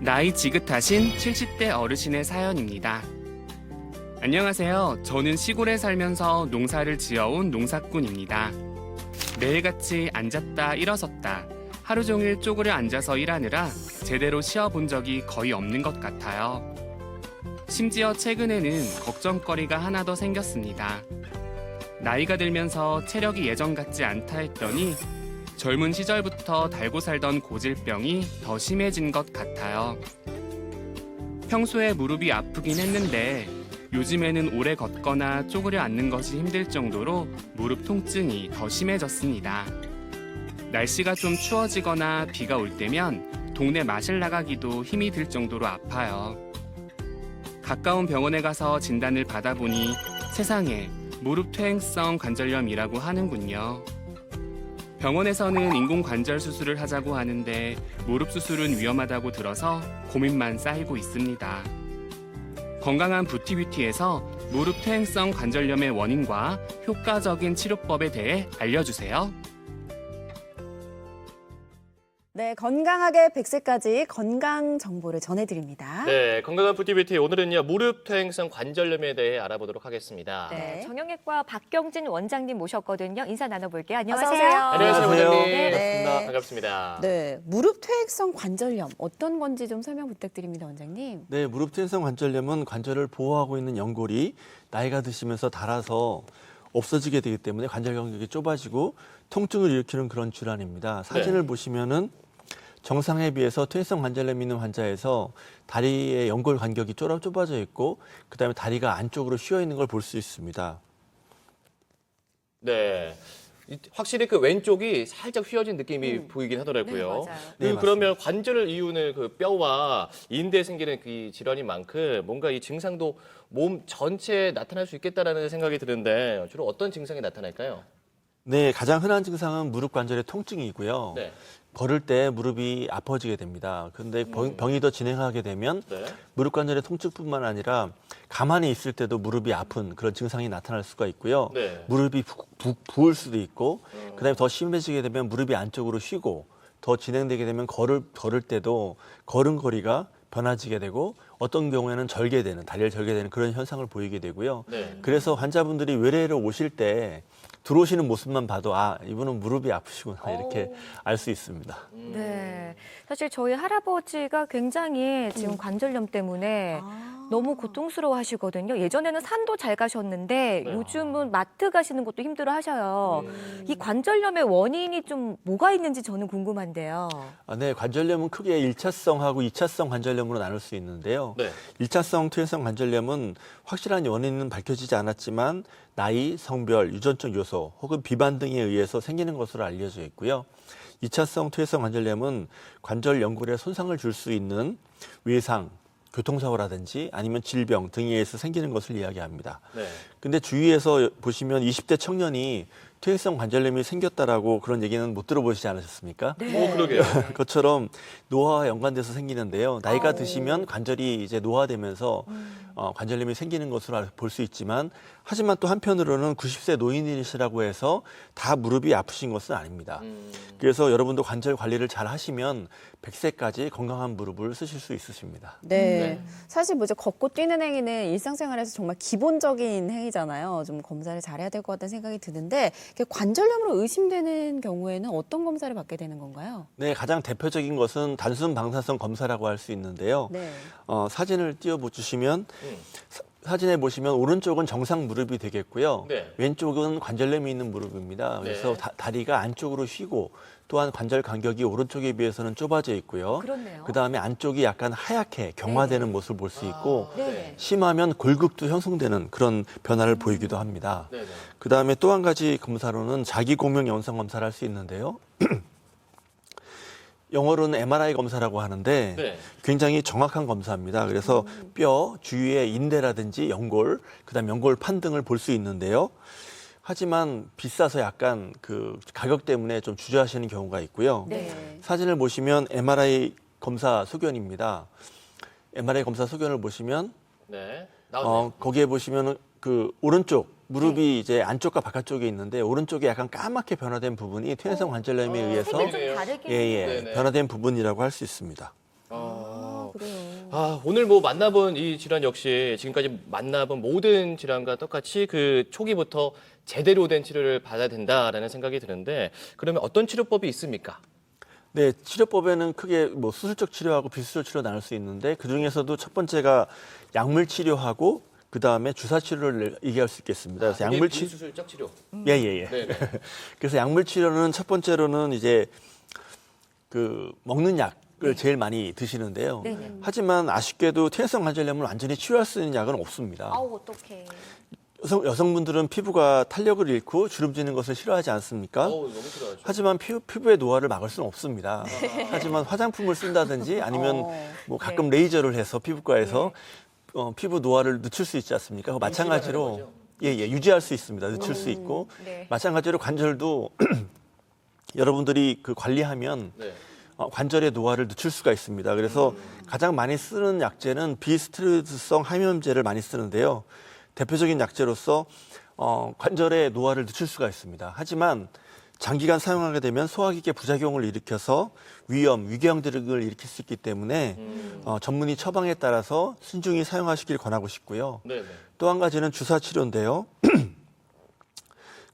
나이 지긋하신 70대 어르신의 사연입니다. 안녕하세요. 저는 시골에 살면서 농사를 지어온 농사꾼입니다. 매일같이 앉았다 일어섰다 하루 종일 쪼그려 앉아서 일하느라 제대로 쉬어본 적이 거의 없는 것 같아요. 심지어 최근에는 걱정거리가 하나 더 생겼습니다. 나이가 들면서 체력이 예전 같지 않다 했더니 젊은 시절부터 달고 살던 고질병이 더 심해진 것 같아요. 평소에 무릎이 아프긴 했는데 요즘에는 오래 걷거나 쪼그려 앉는 것이 힘들 정도로 무릎 통증이 더 심해졌습니다. 날씨가 좀 추워지거나 비가 올 때면 동네 마실 나가기도 힘이 들 정도로 아파요. 가까운 병원에 가서 진단을 받아보니 세상에 무릎 퇴행성 관절염이라고 하는군요. 병원에서는 인공관절 수술을 하자고 하는데 무릎 수술은 위험하다고 들어서 고민만 쌓이고 있습니다. 건강한 부티뷰티에서 무릎 퇴행성 관절염의 원인과 효과적인 치료법에 대해 알려주세요. 네, 건강하게 100세까지 건강 정보를 전해드립니다. 네, 건강한 부티뷰티 오늘은요 무릎 퇴행성 관절염에 대해 알아보도록 하겠습니다. 네, 정형외과 박경진 원장님 모셨거든요. 인사 나눠볼게요. 어서 오세요. 안녕하세요. 안녕하세요, 원장님. 네. 반갑습니다. 반갑습니다. 네, 무릎 퇴행성 관절염 어떤 건지 좀 설명 부탁드립니다, 원장님. 네, 무릎 퇴행성 관절염은 관절을 보호하고 있는 연골이 나이가 드시면서 닳아서 없어지게 되기 때문에 관절 간격이 좁아지고 통증을 일으키는 그런 질환입니다. 사진을 보시면은 정상에 비해서 퇴행성 관절염이 있는 환자에서 다리의 연골 간격이 좁아져 있고 그다음에 다리가 안쪽으로 휘어 있는 걸 볼 수 있습니다. 네. 확실히 그 왼쪽이 살짝 휘어진 느낌이 보이긴 하더라고요. 네, 맞아요. 네, 그러면 관절을 이루는 그 뼈와 인대에 생기는 그 질환인 만큼 뭔가 이 증상도 몸 전체에 나타날 수 있겠다라는 생각이 드는데 주로 어떤 증상이 나타날까요? 네, 가장 흔한 증상은 무릎 관절의 통증이고요. 네. 걸을 때 무릎이 아파지게 됩니다. 그런데 병이 더 진행하게 되면 네. 무릎 관절의 통증뿐만 아니라 가만히 있을 때도 무릎이 아픈 그런 증상이 나타날 수가 있고요. 네. 무릎이 부을 수도 있고 그다음에 더 심해지게 되면 무릎이 안쪽으로 휘고 더 진행되게 되면 걸을 때도 걸음걸이가 변화지게 되고 어떤 경우에는 절개되는 다리를 절개되는 그런 현상을 보이게 되고요. 네. 그래서 환자분들이 외래로 오실 때 들어오시는 모습만 봐도 아, 이분은 무릎이 아프시구나 이렇게 알 수 있습니다. 네, 사실 저희 할아버지가 굉장히 지금 관절염 때문에 너무 고통스러워 하시거든요. 예전에는 산도 잘 가셨는데 네. 요즘은 마트 가시는 것도 힘들어 하셔요. 이 관절염의 원인이 좀 뭐가 있는지 저는 궁금한데요. 네, 관절염은 크게 1차성하고 2차성 관절염으로 나눌 수 있는데요. 네. 1차성 퇴행성 관절염은 확실한 원인은 밝혀지지 않았지만 나이, 성별, 유전적 요소 혹은 비만 등에 의해서 생기는 것으로 알려져 있고요. 2차성 퇴행성 관절염은 관절 연골에 손상을 줄 수 있는 외상, 교통사고라든지 아니면 질병 등에 의해서 생기는 것을 이야기합니다. 네. 근데 주위에서 보시면 20대 청년이 퇴행성 관절염이 생겼다라고 그런 얘기는 못 들어보시지 않으셨습니까? 오, 그러게요. 그것처럼 노화와 연관돼서 생기는데요. 나이가 드시면 관절이 이제 노화되면서 관절염이 생기는 것으로 볼 수 있지만 하지만 또 한편으로는 90세 노인이시라고 해서 다 무릎이 아프신 것은 아닙니다. 그래서 여러분도 관절 관리를 잘 하시면 100세까지 건강한 무릎을 쓰실 수 있으십니다. 네, 사실 뭐죠 걷고 뛰는 행위는 일상생활에서 정말 기본적인 행위잖아요. 좀 검사를 잘해야 될 것 같다는 생각이 드는데 이렇게 관절염으로 의심되는 경우에는 어떤 검사를 받게 되는 건가요? 네, 가장 대표적인 것은 단순 방사성 검사라고 할 수 있는데요. 네. 사진을 띄워주시면 사진에 보시면 오른쪽은 정상 무릎이 되겠고요. 네. 왼쪽은 관절염이 있는 무릎입니다. 그래서 네. 다리가 안쪽으로 휘고 또한 관절 간격이 오른쪽에 비해서는 좁아져 있고요. 그렇네요. 그다음에 안쪽이 약간 하얗게 경화되는 모습을 볼 수 있고 네. 심하면 골극도 형성되는 그런 변화를 보이기도 합니다. 네. 네. 그다음에 또 한 가지 검사로는 자기공명 영상 검사를 할 수 있는데요. 영어로는 MRI 검사라고 하는데 네. 굉장히 정확한 검사입니다. 그래서 뼈 주위의 인대라든지 연골, 그다음 연골 판 등을 볼 수 있는데요. 하지만 비싸서 약간 그 가격 때문에 좀 주저하시는 경우가 있고요. 네. 사진을 보시면 MRI 검사 소견입니다. MRI 검사 소견을 보시면 네. 나오네요. 거기에 보시면은 그 오른쪽 무릎이 이제 안쪽과 바깥쪽에 있는데 오른쪽에 약간 까맣게 변화된 부분이 퇴행성 관절염에 의해서 색이 좀 다르게. 예, 네네. 변화된 부분이라고 할 수 있습니다. 그래요. 아, 오늘 뭐 만나본 이 질환 역시 지금까지 만나본 모든 질환과 똑같이 그 초기부터 제대로 된 치료를 받아야 된다라는 생각이 드는데 그러면 어떤 치료법이 있습니까? 네, 치료법에는 크게 뭐 수술적 치료하고 비수술 치료 나눌 수 있는데 그 중에서도 첫 번째가 약물 치료하고 그 다음에 주사 치료를 얘기할 수 있겠습니다. 그래서 약물 치료, 비수술적 치료. 예예예. 네, 네. 그래서 약물 치료는 첫 번째로는 이제 그 먹는 약을 제일 많이 드시는데요. 네네. 하지만 아쉽게도 퇴행성 관절염을 완전히 치료할 수 있는 약은 없습니다. 아우 어떡해. 여성분들은 피부가 탄력을 잃고 주름지는 것을 싫어하지 않습니까? 어우, 너무 싫어하죠. 하지만 피부의 노화를 막을 수는 없습니다. 하지만 화장품을 쓴다든지 아니면 뭐 가끔 레이저를 해서 피부과에서 피부 노화를 늦출 수 있지 않습니까? 유지하는 마찬가지로 거죠? 유지할 수 있습니다. 늦출 수 있고 네. 마찬가지로 관절도 여러분들이 그 관리하면 네. 관절의 노화를 늦출 수가 있습니다. 그래서 가장 많이 쓰는 약제는 비스테로이드성 항염제를 많이 쓰는데요. 대표적인 약제로서 관절의 노화를 늦출 수가 있습니다. 하지만 장기간 사용하게 되면 소화기계 부작용을 일으켜서 위궤양 등을 일으킬 수 있기 때문에 전문의 처방에 따라서 신중히 사용하시길 권하고 싶고요. 네, 네. 또 한 가지는 주사 치료인데요.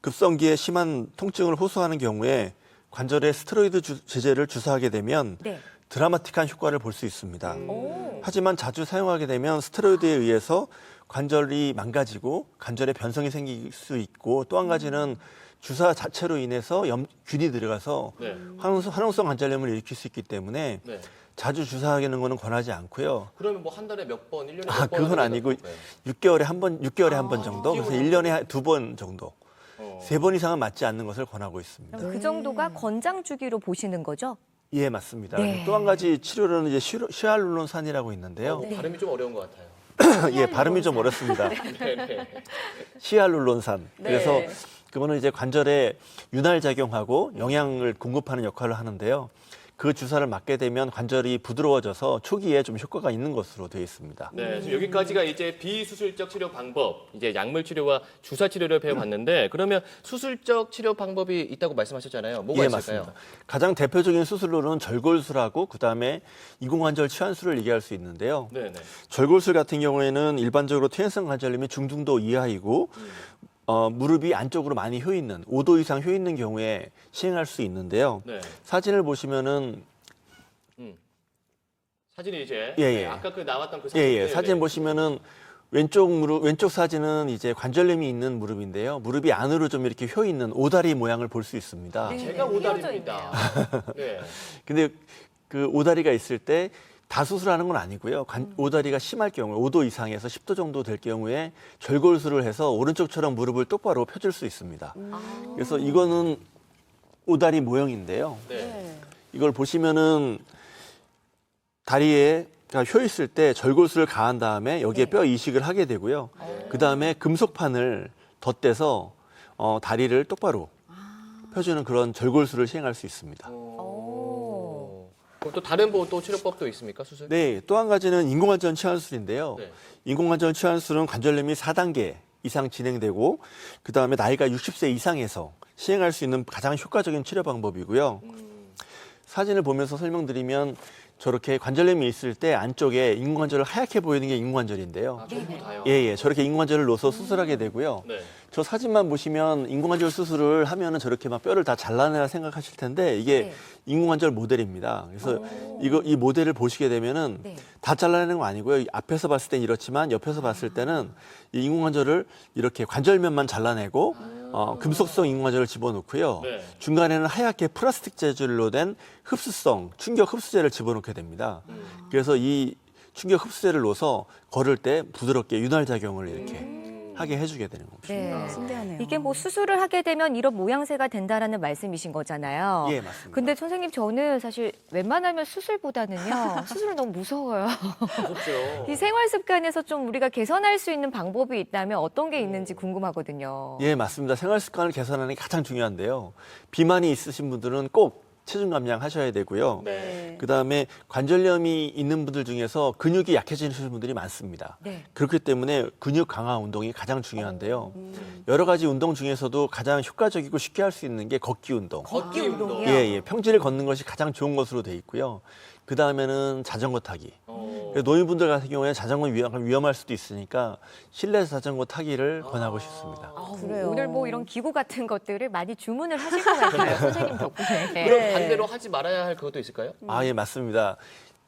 급성기에 심한 통증을 호소하는 경우에 관절에 스테로이드 제제를 주사하게 되면 네. 드라마틱한 효과를 볼 수 있습니다. 오. 하지만 자주 사용하게 되면 스테로이드에 의해서 관절이 망가지고 관절에 변성이 생길 수 있고 또 한 가지는 주사 자체로 인해서 균이 들어가서 네. 화농성 관절염을 일으킬 수 있기 때문에 네. 자주 주사하는 거는 권하지 않고요. 그러면 뭐 한 달에 몇 번, 1년에 몇 번? 그건 아니고 6개월에 한 번 정도, 그래서 1년에 2번 정도, 어. 3번 이상은 맞지 않는 것을 권하고 있습니다. 그 정도가 권장 주기로 보시는 거죠? 예, 맞습니다. 네. 또 한 가지 치료로는 이제 히알루론산이라고 있는데요. 뭐 발음이 좀 어려운 것 같아요. 예, 발음이 좀 어렵습니다. 네, 네. 히알루론산. 네. 그래서 그거는 이제 관절에 윤활 작용하고 영양을 공급하는 역할을 하는데요. 그 주사를 맞게 되면 관절이 부드러워져서 초기에 좀 효과가 있는 것으로 되어 있습니다. 네, 지금 여기까지가 이제 비수술적 치료 방법, 이제 약물 치료와 주사 치료를 배워봤는데 그러면 수술적 치료 방법이 있다고 말씀하셨잖아요. 뭐가 예, 있을까요? 맞습니다. 가장 대표적인 수술로는 절골술하고 그다음에 인공관절 치환술을 얘기할 수 있는데요. 네, 네. 절골술 같은 경우에는 일반적으로 퇴행성 관절염이 중등도 이하이고 무릎이 안쪽으로 많이 휘어 있는 5도 이상 휘어 있는 경우에 시행할 수 있는데요. 네. 사진을 보시면은 사진이 이제 예, 네, 예. 아까 그 나왔던 그 사진. 예, 네, 사진 네. 보시면은 왼쪽 사진은 이제 관절염이 있는 무릎인데요. 무릎이 안으로 좀 이렇게 휘어 있는 오다리 모양을 볼 수 있습니다. 네. 제가 휘어져 오다리입니다. 네. 근데 그 오다리가 있을 때 다 수술하는 건 아니고요. 오다리가 심할 경우에 5도 이상에서 10도 정도 될 경우에 절골술을 해서 오른쪽처럼 무릎을 똑바로 펴줄 수 있습니다. 그래서 이거는 오다리 모형인데요. 네. 이걸 보시면은 다리에 휘어 있을 때 절골술을 가한 다음에 여기에 뼈 이식을 하게 되고요. 그 다음에 금속판을 덧대서 다리를 똑바로 펴주는 그런 절골술을 시행할 수 있습니다. 그럼 또 다른 뭐 또 치료법도 있습니까? 수술? 네, 또 한 가지는 인공관절 치환술인데요. 네. 인공관절 치환술은 관절염이 4단계 이상 진행되고 그 다음에 나이가 60세 이상에서 시행할 수 있는 가장 효과적인 치료 방법이고요. 사진을 보면서 설명드리면 저렇게 관절염이 있을 때 안쪽에 인공관절을 하얗게 보이는 게 인공관절인데요. 아, 전부 다요? 예, 저렇게 인공관절을 넣어서 수술하게 되고요. 네. 저 사진만 보시면 인공관절 수술을 하면은 저렇게 막 뼈를 다 잘라내라 생각하실 텐데 이게 네. 인공관절 모델입니다. 그래서 이 모델을 보시게 되면은 네. 다 잘라내는 거 아니고요. 앞에서 봤을 땐 이렇지만 옆에서 봤을 때는 이 인공관절을 이렇게 관절면만 잘라내고 금속성 인공관절을 집어넣고요. 네. 중간에는 하얗게 플라스틱 재질로 된 흡수성 충격 흡수제를 집어넣게 됩니다. 그래서 이 충격 흡수제를 넣어서 걸을 때 부드럽게 윤활 작용을 이렇게 하게 해주게 되는 겁니다. 네. 신기하네요. 이게 뭐 수술을 하게 되면 이런 모양새가 된다라는 말씀이신 거잖아요. 예, 맞습니다. 근데 선생님 저는 사실 웬만하면 수술보다는요. 수술은 너무 무서워요. 무섭죠. 이 생활 습관에서 좀 우리가 개선할 수 있는 방법이 있다면 어떤 게 있는지 궁금하거든요. 예, 맞습니다. 생활 습관을 개선하는 게 가장 중요한데요. 비만이 있으신 분들은 꼭 체중 감량하셔야 되고요. 네. 그다음에 관절염이 있는 분들 중에서 근육이 약해지는 분들이 많습니다. 네. 그렇기 때문에 근육 강화 운동이 가장 중요한데요. 여러 가지 운동 중에서도 가장 효과적이고 쉽게 할 수 있는 게 걷기 운동. 걷기 운동. 운동이요? 예, 평지를 걷는 것이 가장 좋은 것으로 돼 있고요. 그 다음에는 자전거 타기. 어. 노인분들 같은 경우에 자전거 위험할 수도 있으니까 실내 자전거 타기를 권하고 싶습니다. 그래요. 오늘 뭐 이런 기구 같은 것들을 많이 주문을 하실 것 같아요. 선생님 덕분에. 그럼 네. 반대로 하지 말아야 할 그것도 있을까요? 아, 예, 맞습니다.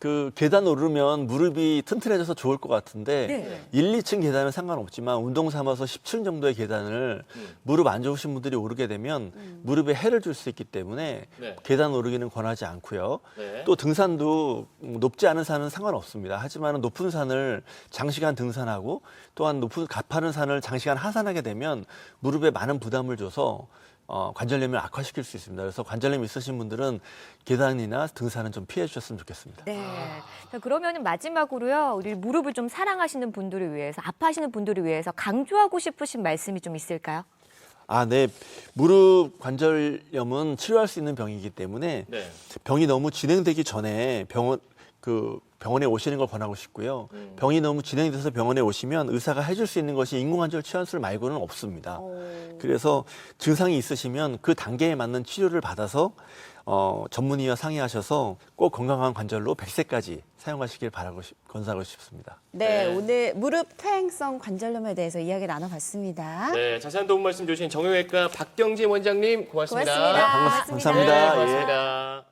그 계단 오르면 무릎이 튼튼해져서 좋을 것 같은데 네. 1, 2층 계단은 상관없지만 운동 삼아서 10층 정도의 계단을 무릎 안 좋으신 분들이 오르게 되면 무릎에 해를 줄 수 있기 때문에 네. 계단 오르기는 권하지 않고요. 네. 또 등산도 높지 않은 산은 상관없습니다. 하지만 높은 산을 장시간 등산하고 또한 높은 가파른 산을 장시간 하산하게 되면 무릎에 많은 부담을 줘서 관절염을 악화시킬 수 있습니다. 그래서 관절염 있으신 분들은 계단이나 등산은 좀 피해 주셨으면 좋겠습니다. 네. 자, 그러면 마지막으로요. 우리 무릎을 좀 사랑하시는 분들을 위해서, 아파하시는 분들을 위해서 강조하고 싶으신 말씀이 좀 있을까요? 아, 네. 무릎 관절염은 치료할 수 있는 병이기 때문에 네. 병이 너무 진행되기 전에 병원에 오시는 걸 권하고 싶고요. 병이 너무 진행돼서 병원에 오시면 의사가 해줄 수 있는 것이 인공관절 치환술 말고는 없습니다. 그래서 증상이 있으시면 그 단계에 맞는 치료를 받아서 전문의와 상의하셔서 꼭 건강한 관절로 100세까지 사용하시길 권하고 싶습니다. 네, 네. 오늘 무릎 퇴행성 관절염에 대해서 이야기 나눠봤습니다. 네, 자세한 도움 말씀 주신 정형외과 박경진 원장님 고맙습니다. 고맙습니다. 감사합니다. 네, 예. 고맙습니다.